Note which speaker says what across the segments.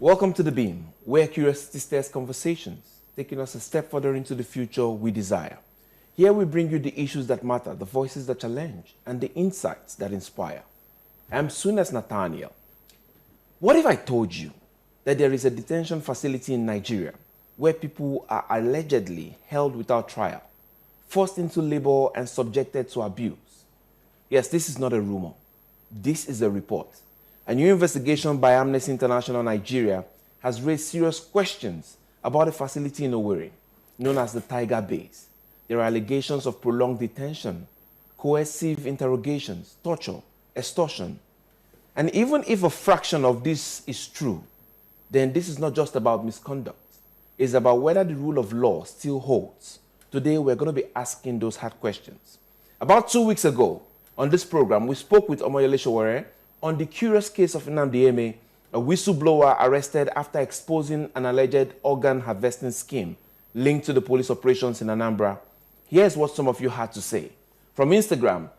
Speaker 1: Welcome to The Beam, where curiosity stirs conversations, taking us a step further into the future we desire. Here we bring you the issues that matter, the voices that challenge, and the insights that inspire. I'm Soonest Nathaniel. What if I told you that there is a detention facility in Nigeria where people are allegedly held without trial, forced into labor and subjected to abuse? Yes, this is not a rumor. This is a report. A new investigation by Amnesty International Nigeria has raised serious questions about a facility in Owerri, known as the Tiger Base. There are allegations of prolonged detention, coercive interrogations, torture, extortion. And even if a fraction of this is true, then this is not just about misconduct. It's about whether the rule of law still holds. Today, we're going to be asking those hard questions. About 2 weeks ago, on this program, we spoke with Omoyele Sowore on the curious case of Nnamdi Eme, a whistleblower arrested after exposing an alleged organ harvesting scheme linked to the police operations in Anambra. Here's what some of you had to say. From Instagram,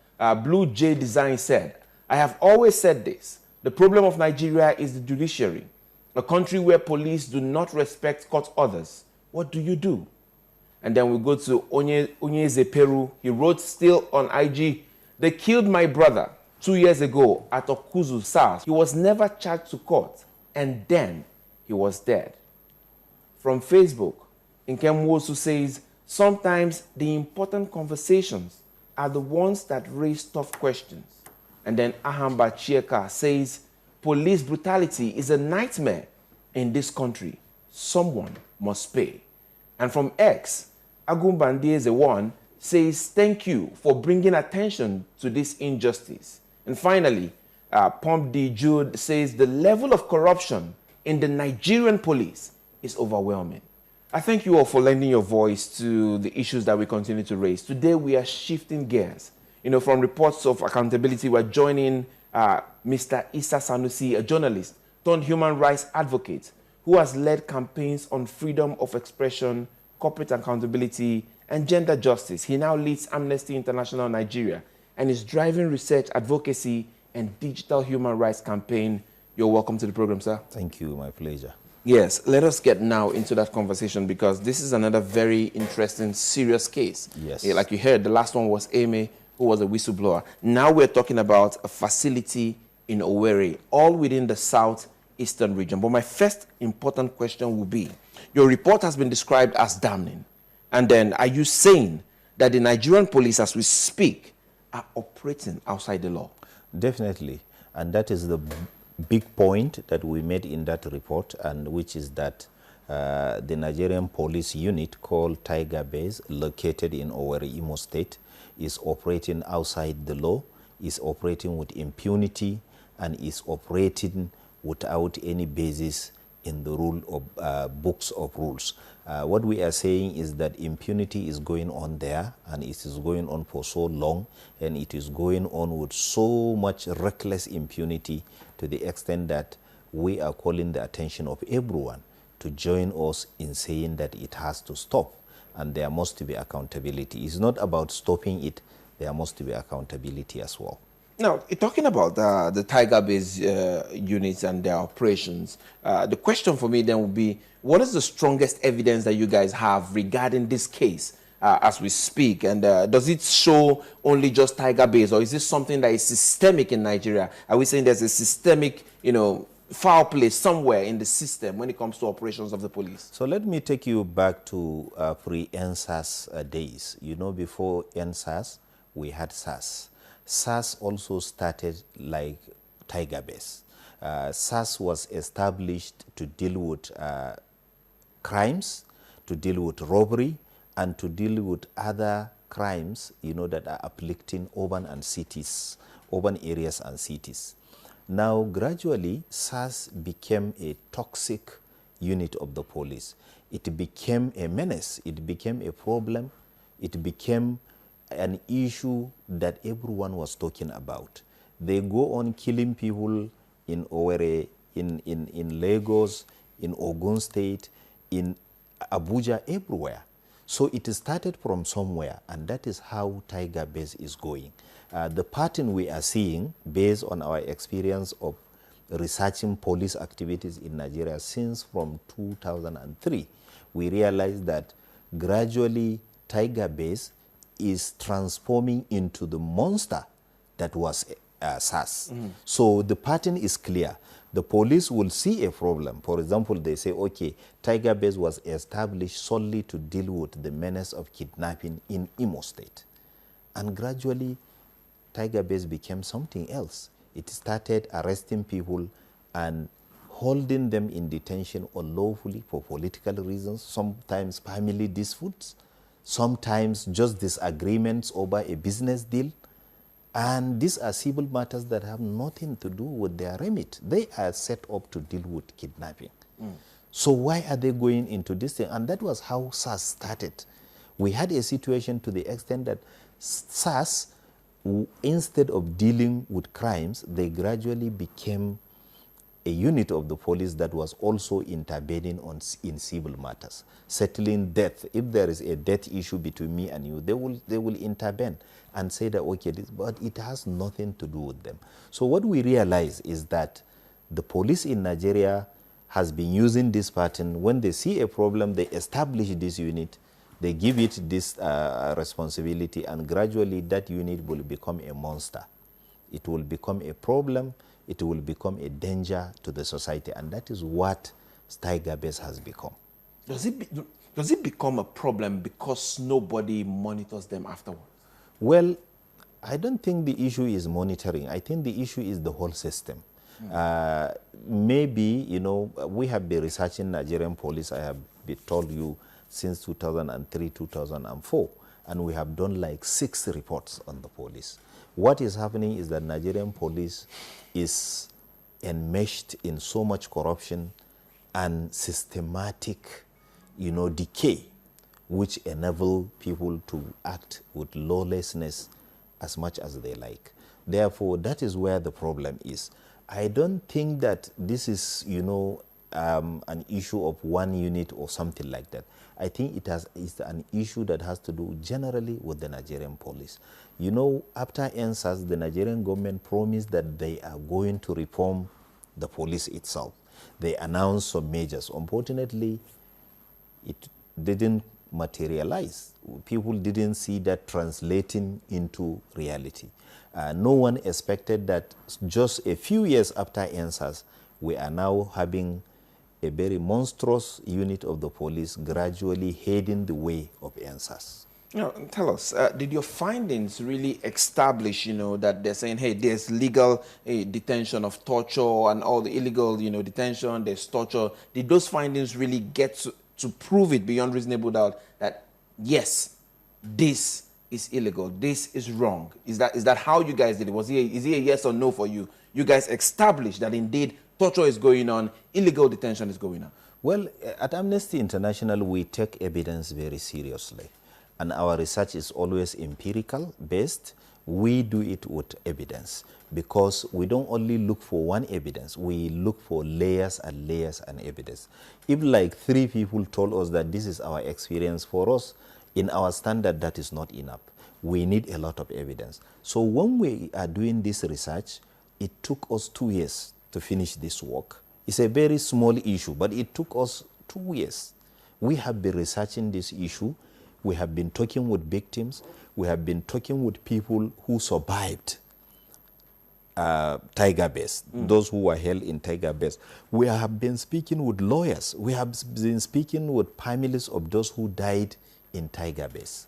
Speaker 1: Blue J Design said, "I have always said this. The problem of Nigeria is the judiciary. A country where police do not respect court orders. What do you do?" And then we go to Onyeze Peru. He wrote still on IG, "They killed my brother 2 years ago at Okuzu, SARS. He was never charged to court, and then he was dead." From Facebook, Nkem Wosu says, "Sometimes the important conversations are the ones that raise tough questions." And then Ahamba Chieka says, "Police brutality is a nightmare in this country. Someone must pay." And from X, Agumbandieze1 says, "Thank you for bringing attention to this injustice." And finally, Pomp D. Jude says, "The level of corruption in the Nigerian police is overwhelming." I thank you all for lending your voice to the issues that we continue to raise. Today, we are shifting gears. From reports of accountability, we're joining Mr. Issa Sanusi, a journalist turned human rights advocate who has led campaigns on freedom of expression, corporate accountability, and gender justice. He now leads Amnesty International Nigeria and is driving research, advocacy, and digital human rights campaign. You're welcome to the program, sir.
Speaker 2: Thank you, my pleasure.
Speaker 1: Yes, let us get now into that conversation because this is another very interesting, serious case.
Speaker 2: Yes.
Speaker 1: Like you heard, the last one was Eme, who was a whistleblower. Now we're talking about a facility in Owerri, all within the southeastern region. But my first important question will be, your report has been described as damning. And then are you saying that the Nigerian police, as we speak, are operating outside the law?
Speaker 2: Definitely. And that is the big point that we made in that report, and which is that the Nigerian police unit called Tiger Base, located in Owerri, Imo State, is operating outside the law, is operating with impunity, and is operating without any basis in the rule of books of rules. What we are saying is that impunity is going on there, and it is going on for so long, and it is going on with so much reckless impunity to the extent that we are calling the attention of everyone to join us in saying that it has to stop, and there must be accountability. It's not about stopping it, there must be accountability as well.
Speaker 1: Now, talking about the Tiger Base units and their operations, the question for me then would be, what is the strongest evidence that you guys have regarding this case as we speak? And does it show only just Tiger Base, or is this something that is systemic in Nigeria? Are we saying there's a systemic, foul play somewhere in the system when it comes to operations of the police?
Speaker 2: So let me take you back to pre-NSAS days. Before NSAS, we had SAS. SAS also started like Tiger Base. SAS was established to deal with crimes, to deal with robbery, and to deal with other crimes, that are afflicting urban areas and cities. Now, gradually, SAS became a toxic unit of the police. It became a menace. It became a problem. It became an issue that everyone was talking about. They go on killing people in Owerri, in Lagos, in Ogun State, in Abuja, everywhere. So it started from somewhere, and that is how Tiger Base is going. The pattern we are seeing, based on our experience of researching police activities in Nigeria since from 2003, we realized that gradually Tiger Base is transforming into the monster that was SARS. So the pattern is clear. The police will see a problem. For example, they say, okay, Tiger Base was established solely to deal with the menace of kidnapping in Imo State. And gradually, Tiger Base became something else. It started arresting people and holding them in detention unlawfully for political reasons, sometimes family disputes, sometimes just disagreements over a business deal. And these are civil matters that have nothing to do with their remit. They are set up to deal with kidnapping. So why are they going into this thing? And that was how SARS started. We had a situation to the extent that SARS, instead of dealing with crimes, they gradually became a unit of the police that was also intervening in civil matters, settling death. If there is a death issue between me and you, they will intervene and say that, okay, but it has nothing to do with them. So what we realize is that the police in Nigeria has been using this pattern. When they see a problem, they establish this unit, they give it this responsibility, and gradually that unit will become a monster. It will become a problem. It will become a danger to the society, and that is what Tiger Base has become.
Speaker 1: Does it become a problem because nobody monitors them afterwards?
Speaker 2: Well, I don't think the issue is monitoring. I think the issue is the whole system. Maybe, you know, we have been researching Nigerian police, I have been told you, since 2003, 2004, and we have done like 6 reports on the police. What is happening is that Nigerian police is enmeshed in so much corruption and systematic, you know, decay, which enable people to act with lawlessness as much as they like. Therefore, that is where the problem is. I don't think that this is, you know, an issue of one unit or something like that. I think it's an issue that has to do generally with the Nigerian police. You know, after NSAS, the Nigerian government promised that they are going to reform the police itself. They announced some measures. Unfortunately, it didn't materialize. People didn't see that translating into reality. No one expected that just a few years after NSAS, we are now having a very monstrous unit of the police gradually heading the way of NSAS.
Speaker 1: Now, tell us, did your findings really establish, you know, that they're saying, hey, there's legal detention of torture and all the illegal, you know, detention, there's torture? Did those findings really get to prove it beyond reasonable doubt that, yes, this is illegal, this is wrong? Is that how you guys did it? Is it a yes or no for you? You guys established that indeed torture is going on, illegal detention is going on?
Speaker 2: Well, at Amnesty International, we take evidence very seriously. And our research is always empirical based. We do it with evidence because we don't only look for one evidence. We look for layers and layers and evidence. If like 3 people told us that this is our experience, for us, in our standard, that is not enough. We need a lot of evidence. So when we are doing this research, it took us 2 years to finish this work. It's a very small issue, but it took us 2 years. We have been researching this issue. We have been talking with victims. We have been talking with people who survived Tiger Base, those who were held in Tiger Base. We have been speaking with lawyers. We have been speaking with families of those who died in Tiger Base.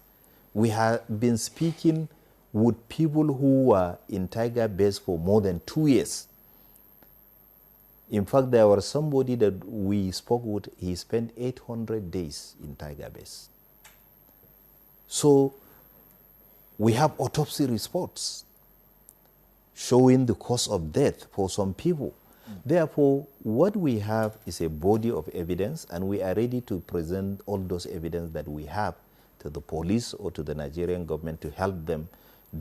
Speaker 2: We have been speaking with people who were in Tiger Base for more than 2 years. In fact, there was somebody that we spoke with, he spent 800 days in Tiger Base. So we have autopsy reports showing the cause of death for some people. Therefore, what we have is a body of evidence, and we are ready to present all those evidence that we have to the police or to the Nigerian government to help them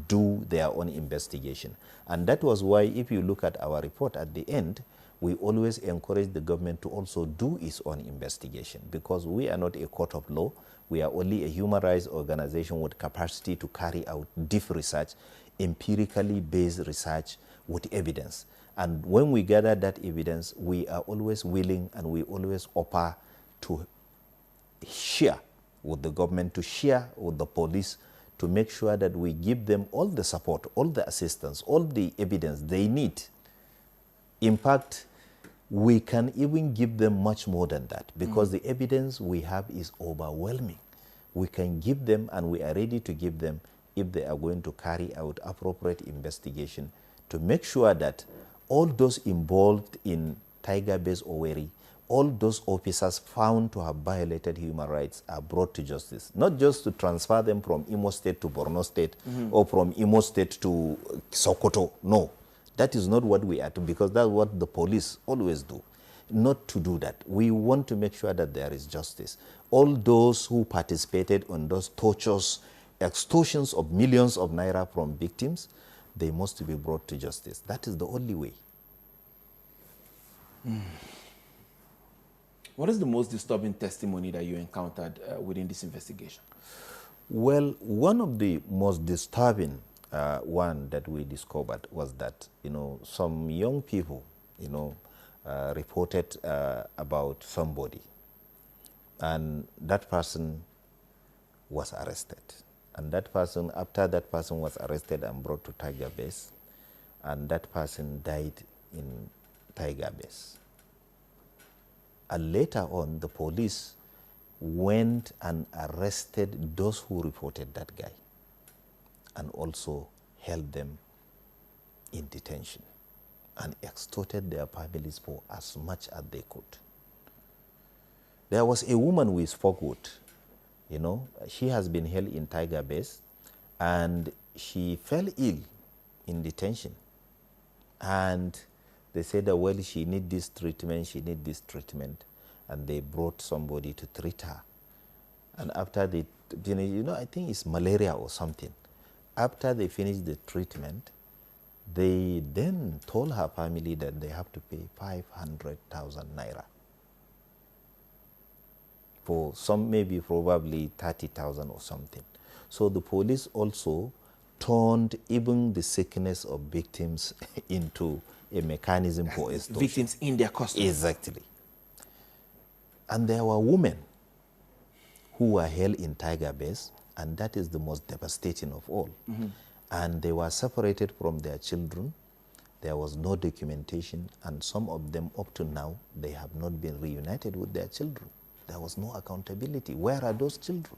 Speaker 2: do their own investigation. And that was why, if you look at our report at the end, we always encourage the government to also do its own investigation, because we are not a court of law. We are only a human rights organization with capacity to carry out deep research, empirically based research with evidence. And when we gather that evidence, we are always willing and we always offer to share with the government, to share with the police, to make sure that we give them all the support, all the assistance, all the evidence they need. In fact, we can even give them much more than that because the evidence we have is overwhelming. We can give them, and we are ready to give them if they are going to carry out appropriate investigation to make sure that all those involved in Tiger Base Owerri, all those officers found to have violated human rights are brought to justice. Not just to transfer them from Imo State to Borno State or from Imo State to Sokoto. No, that is not what we are to, because that's what the police always do. Not to do that. We want to make sure that there is justice. All those who participated in those tortures, extortions of millions of naira from victims, they must be brought to justice. That is the only way.
Speaker 1: What is the most disturbing testimony that you encountered within this investigation?
Speaker 2: Well, one of the most disturbing one that we discovered was that, some young people, reported about somebody, and that person was arrested. And that person, after that person was arrested and brought to Tiger Base, and that person died in Tiger Base. And later on, the police went and arrested those who reported that guy and also held them in detention and extorted their families for as much as they could. There was a woman we spoke with. She has been held in Tiger Base, and she fell ill in detention. And they said that, well, she needs this treatment, and they brought somebody to treat her. And after they, I think it's malaria or something. After they finished the treatment, they then told her family that they have to pay 500,000 naira. For some, maybe probably 30,000 or something. So the police also turned even the sickness of victims into a mechanism for extortion.
Speaker 1: Victims in their custody.
Speaker 2: Exactly. And there were women who were held in Tiger Base, and that is the most devastating of all. And they were separated from their children. There was no documentation, and some of them up to now, they have not been reunited with their children. There was no accountability. Where are those children?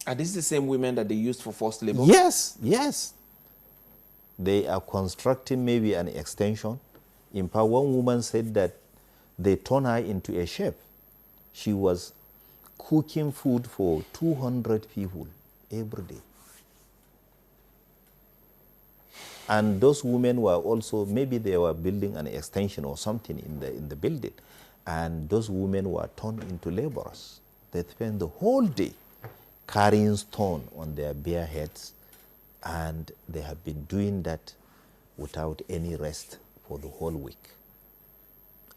Speaker 1: Are these the same women that they used for forced labor?
Speaker 2: Yes, yes. They are constructing maybe an extension. In fact, one woman said that they turned her into a chef. She was cooking food for 200 people every day. And those women were also, maybe they were building an extension or something in the building. And those women were turned into laborers. They spent the whole day carrying stone on their bare heads, and they have been doing that without any rest for the whole week.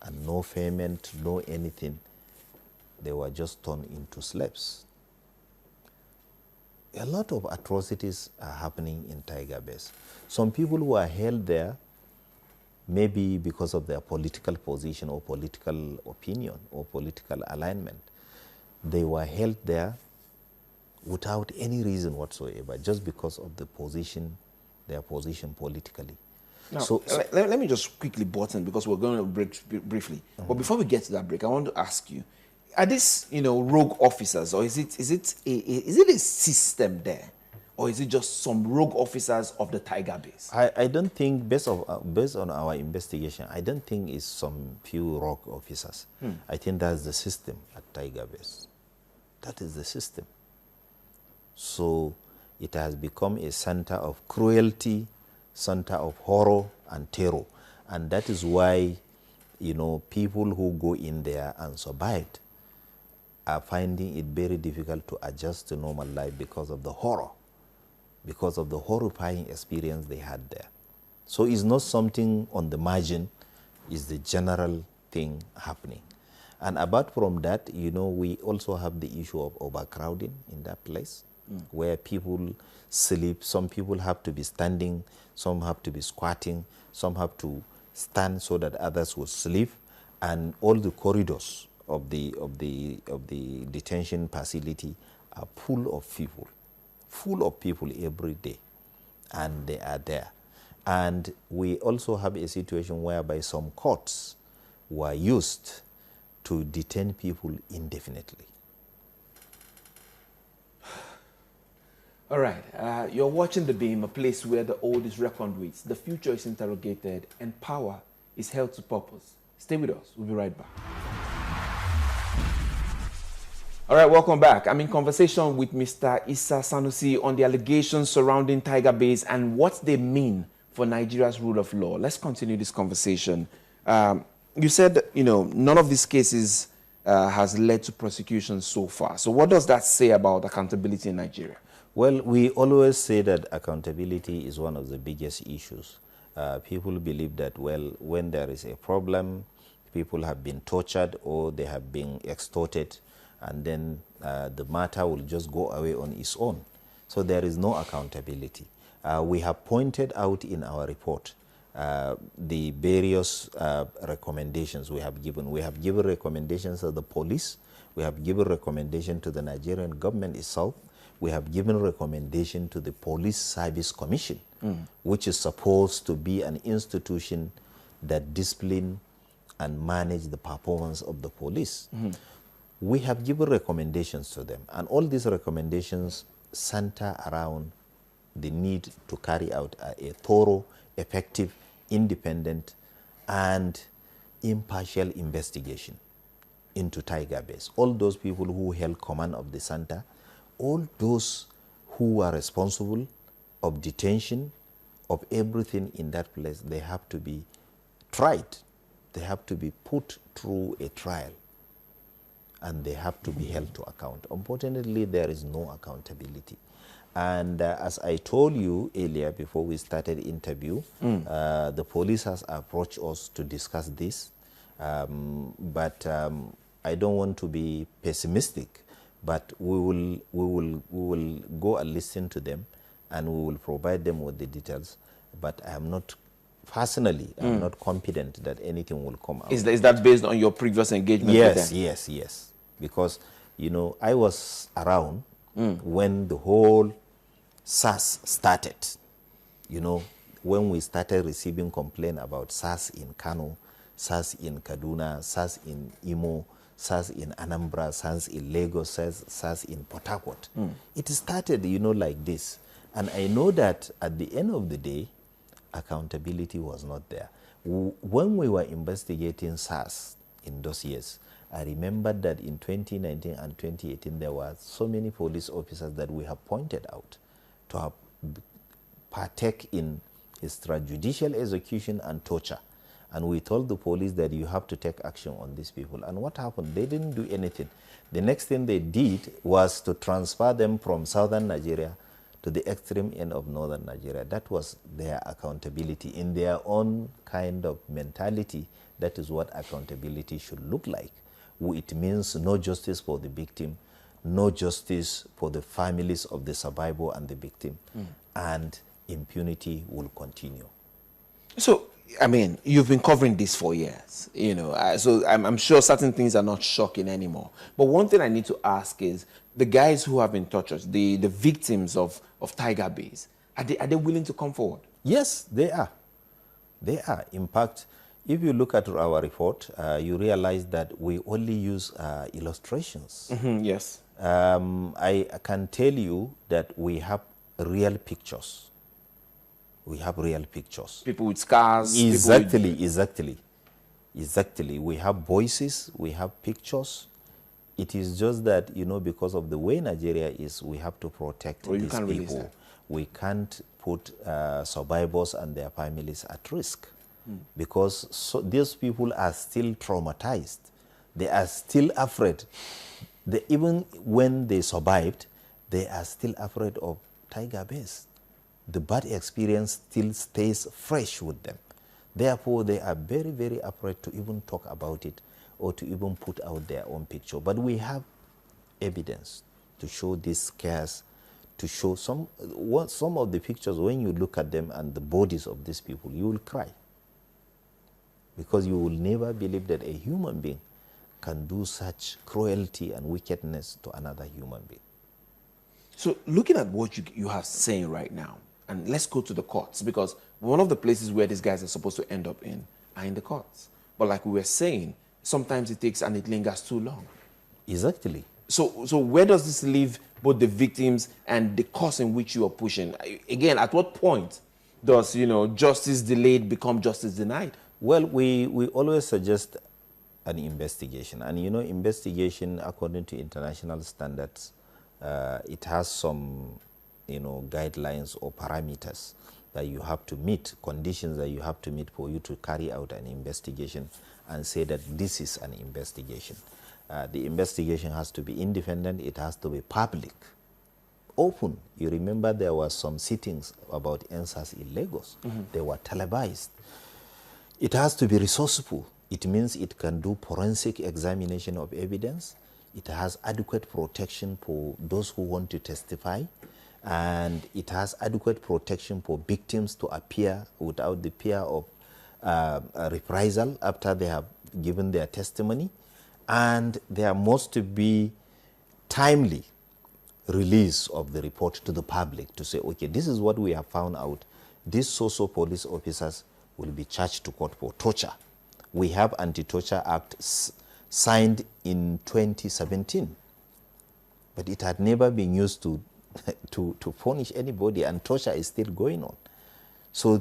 Speaker 2: And no payment, no anything. They were just turned into slaves. A lot of atrocities are happening in Tiger Base. Some people who are held there, maybe because of their political position or political opinion or political alignment, they were held there without any reason whatsoever, just because of the position, their position politically.
Speaker 1: Now, let me just quickly button, because we're going to break briefly. But before we get to that break, I want to ask you, are these, rogue officers, or is it a system there? Or is it just some rogue officers of the Tiger Base?
Speaker 2: I don't think, based on our investigation, I don't think it's some few rogue officers. I think that's the system at Tiger Base. That is the system. So it has become a center of cruelty, center of horror and terror. And that is why, people who go in there and survived are finding it very difficult to adjust to normal life because of the horror, because of the horrifying experience they had there. So it's not something on the margin, it's the general thing happening. And apart from that, we also have the issue of overcrowding in that place. where people sleep. Some people have to be standing, some have to be squatting, some have to stand so that others will sleep, and all the corridors of the detention facility are full of people every day, and they are there. And we also have a situation whereby some courts were used to detain people indefinitely.
Speaker 1: All right, you're watching The Beam, a place where the old is reckoned with, the future is interrogated, and power is held to purpose. Stay with us. We'll be right back. All right, welcome back. I'm in conversation with Mr. Issa Sanusi on the allegations surrounding Tiger Base and what they mean for Nigeria's rule of law. Let's continue this conversation. You said, none of these cases has led to prosecution so far. So what does that say about accountability in Nigeria?
Speaker 2: Well, we always say that accountability is one of the biggest issues. People believe that, well, when there is a problem, people have been tortured or they have been extorted, and then the matter will just go away on its own. So there is no accountability. We have pointed out in our report the various recommendations we have given. We have given recommendations to the police. We have given recommendation to the Nigerian government itself. We have given recommendation to the Police Service Commission, which is supposed to be an institution that discipline and manage the performance of the police. We have given recommendations to them, and all these recommendations center around the need to carry out a thorough, effective, independent, and impartial investigation into Tiger Base. All those people who held command of the center, all those who are responsible of detention, of everything in that place, they have to be tried. They have to be put through a trial, and they have to be held to account. Unfortunately, there is no accountability. And as I told you earlier before we started the interview, the police has approached us to discuss this, but I don't want to be pessimistic, but we will go and listen to them, and we will provide them with the details. But I am not, personally, I'm not confident that anything will come out.
Speaker 1: Is that based on your previous engagement with them?
Speaker 2: Yes. Because, I was around when the whole SARS started. When we started receiving complaints about SARS in Kano, SARS in Kaduna, SARS in Imo, SARS in Anambra, SARS in Lagos, SARS in Port Harcourt. It started, like this. And I know that at the end of the day, accountability was not there. When we were investigating SARS in those years, I remember that in 2019 and 2018, there were so many police officers that we have pointed out to have partake in extrajudicial execution and torture. And we told the police that you have to take action on these people. And what happened? They didn't do anything. The next thing they did was to transfer them from southern Nigeria to the extreme end of northern Nigeria. That was their accountability. In their own kind of mentality, that is what accountability should look like. It means no justice for the victim, no justice for the families of the survivor and the victim, and impunity will continue.
Speaker 1: So, you've been covering this for years, so I'm sure certain things are not shocking anymore. But one thing I need to ask is, the guys who have been tortured, the victims of Tiger Base, are they willing to come forward?
Speaker 2: Yes, they are. They are. In fact, if you look at our report, you realize that we only use illustrations.
Speaker 1: Yes.
Speaker 2: I can tell you that we have real pictures. We have real pictures.
Speaker 1: People with scars.
Speaker 2: Exactly. We have voices, we have pictures. It is just that, because of the way Nigeria is, we have to protect these people. We can't put survivors and their families at risk. Because these people are still traumatized. They are still afraid. Even when they survived, they are still afraid of Tiger Base. The bad experience still stays fresh with them. Therefore, they are very, very afraid to even talk about it or to even put out their own picture. But we have evidence to show these scares to show some of the pictures. When you look at them and the bodies of these people, you will cry, because you will never believe that a human being can do such cruelty and wickedness to another human being.
Speaker 1: So looking at what you are saying right now, and let's go to the courts, because one of the places where these guys are supposed to end up in are in the courts. But like we were saying, sometimes it takes and it lingers too long.
Speaker 2: Exactly.
Speaker 1: So where does this leave both the victims and the cause in which you are pushing? Again, at what point does, justice delayed become justice denied?
Speaker 2: Well, we always suggest an investigation. And, investigation, according to international standards, it has some, guidelines or parameters that you have to meet, conditions that you have to meet for you to carry out an investigation and say that this is an investigation. The investigation has to be independent, it has to be public, open. You remember there were some sittings about NSAS in Lagos. They were televised. It has to be resourceful. It means it can do forensic examination of evidence. It has adequate protection for those who want to testify. And it has adequate protection for victims to appear without the fear of reprisal after they have given their testimony. And there must be timely release of the report to the public to say, okay, this is what we have found out. These so-so police officers will be charged to court for torture. We have Anti-Torture Act signed in 2017, but it had never been used to punish anybody, and torture is still going on. So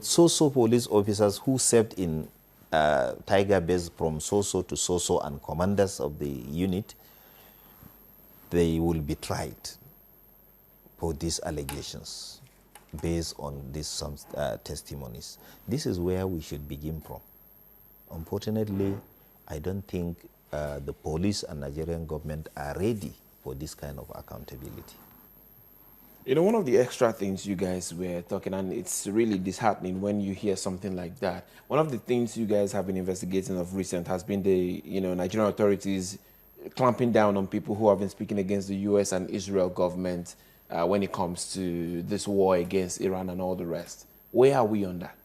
Speaker 2: police officers who served in Tiger Base from so-so to so-so and commanders of the unit, they will be tried for these allegations based on these testimonies. This is where we should begin from. Unfortunately, I don't think the police and Nigerian government are ready for this kind of accountability.
Speaker 1: One of the extra things you guys were talking, and it's really disheartening when you hear something like that. One of the things you guys have been investigating of recent has been the, Nigerian authorities clamping down on people who have been speaking against the U.S. and Israel government when it comes to this war against Iran and all the rest. Where are we on that?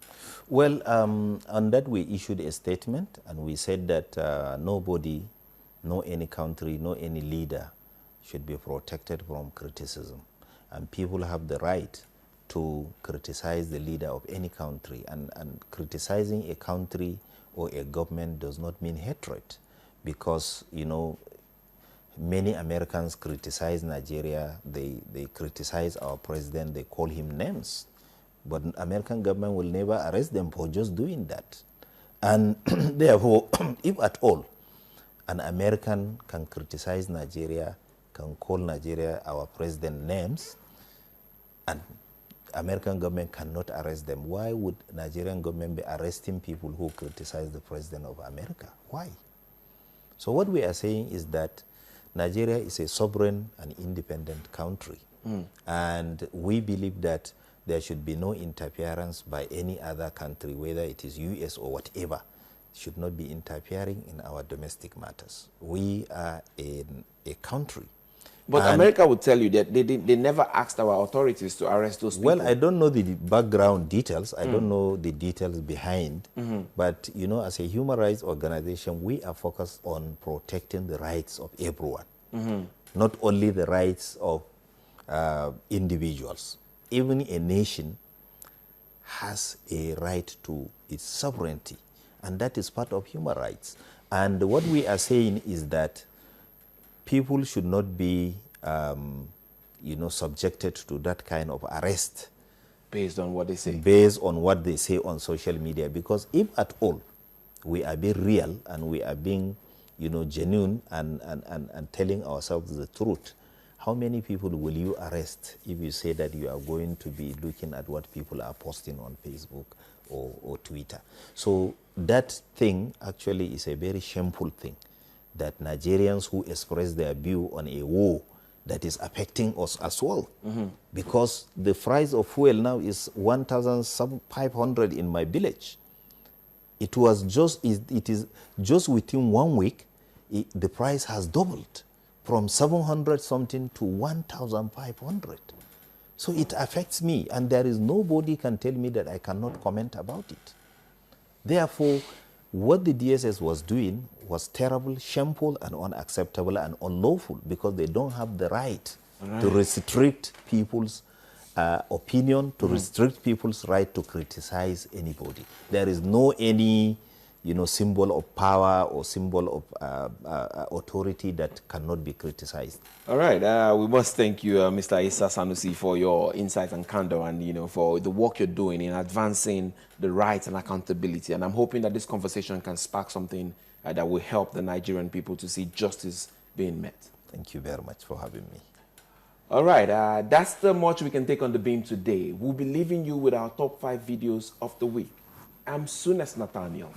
Speaker 2: Well, on that we issued a statement, and we said that nobody, no any country, no any leader should be protected from criticism. And people have the right to criticize the leader of any country. And criticizing a country or a government does not mean hatred, because, many Americans criticize Nigeria, they criticize our president, they call him names. But American government will never arrest them for just doing that. And therefore, if at all, an American can criticize Nigeria, can call Nigeria, our president, names, and American government cannot arrest them, why would Nigerian government be arresting people who criticize the president of America? Why? So what we are saying is that Nigeria is a sovereign and independent country. And we believe that there should be no interference by any other country, whether it is US or whatever, should not be interfering in our domestic matters. We are a country.
Speaker 1: But America would tell you that they never asked our authorities to arrest those people.
Speaker 2: Well, I don't know the background details. I don't know the details behind. But, as a human rights organization, we are focused on protecting the rights of everyone, not only the rights of individuals. Even a nation has a right to its sovereignty, and that is part of human rights. And what we are saying is that people should not be, subjected to that kind of arrest.
Speaker 1: Based on what they say.
Speaker 2: Based on what they say on social media. Because if at all we are being real and we are being, genuine and telling ourselves the truth, how many people will you arrest if you say that you are going to be looking at what people are posting on Facebook or Twitter? So that thing actually is a very shameful thing, that Nigerians who express their view on a war that is affecting us as well. Because the price of fuel now is 1,500 in my village. It is just within 1 week, the price has doubled from 700 something to 1,500. So it affects me, and there is nobody can tell me that I cannot comment about it. Therefore, what the DSS was doing was terrible, shameful, and unacceptable and unlawful, because they don't have the right to restrict people's opinion, to restrict people's right to criticize anybody. There is no any, symbol of power or symbol of authority that cannot be criticized.
Speaker 1: All right. We must thank you, Mr. Issa Sanusi, for your insight and candor, and for the work you're doing in advancing the rights and accountability. And I'm hoping that this conversation can spark something that will help the Nigerian people to see justice being met.
Speaker 2: Thank you very much for having me.
Speaker 1: All right. That's the much we can take on the beam today. We'll be leaving you with our top 5 videos of the week. I'm Soonest Nathaniel.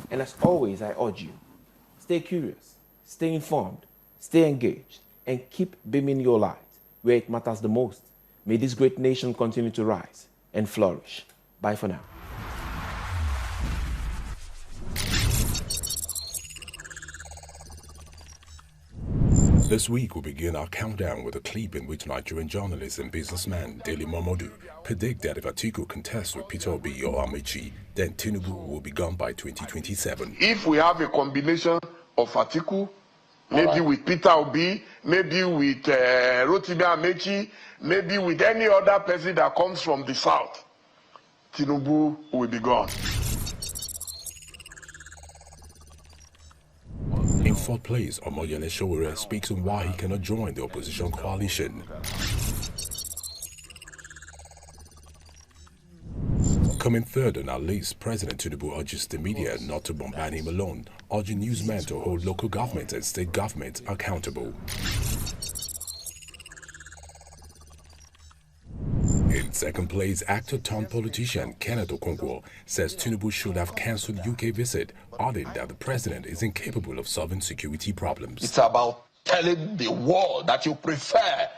Speaker 1: And as always, I urge you, stay curious, stay informed, stay engaged, and keep beaming your light where it matters the most. May this great nation continue to rise and flourish. Bye for now.
Speaker 3: This week, we begin our countdown with a clip in which Nigerian journalist and businessman Dele Momodu predict that if Atiku contests with Peter Obi or Amechi, then Tinubu will be gone by 2027.
Speaker 4: If we have a combination of Atiku, maybe with Peter Obi, maybe with Rotimi Amechi, maybe with any other person that comes from the south, Tinubu will be gone.
Speaker 3: In 4th place, Omoyele Sowore speaks on why he cannot join the opposition coalition. Coming 3rd on our list, President Tinubu urges the media not to bombard him alone, urging newsmen to hold local governments and state governments accountable. In 2nd place, actor turned politician Kenneth Okonkwo says Tinubu should have cancelled UK visit, adding that the president is incapable of solving security problems.
Speaker 4: It's about telling the world that you prefer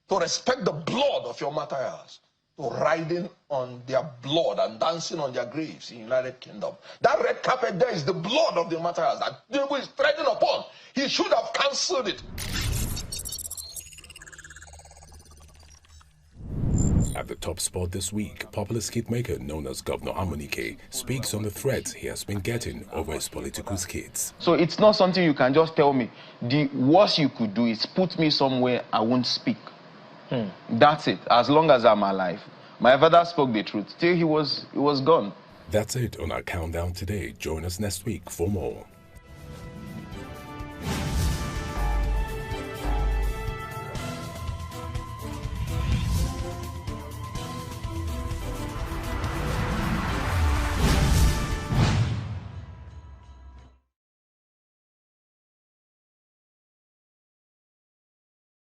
Speaker 4: to respect the blood of your martyrs to riding on their blood and dancing on their graves in the United Kingdom. That red carpet there is the blood of the martyrs that Tinubu is treading upon. He should have cancelled it.
Speaker 3: At the top spot this week, popular skit maker known as Governor Amunike speaks on the threats he has been getting over his political skits.
Speaker 5: So it's not something you can just tell me. The worst you could do is put me somewhere I won't speak. That's it, as long as I'm alive. My father spoke the truth till he was gone.
Speaker 3: That's it on our countdown today. Join us next week for more.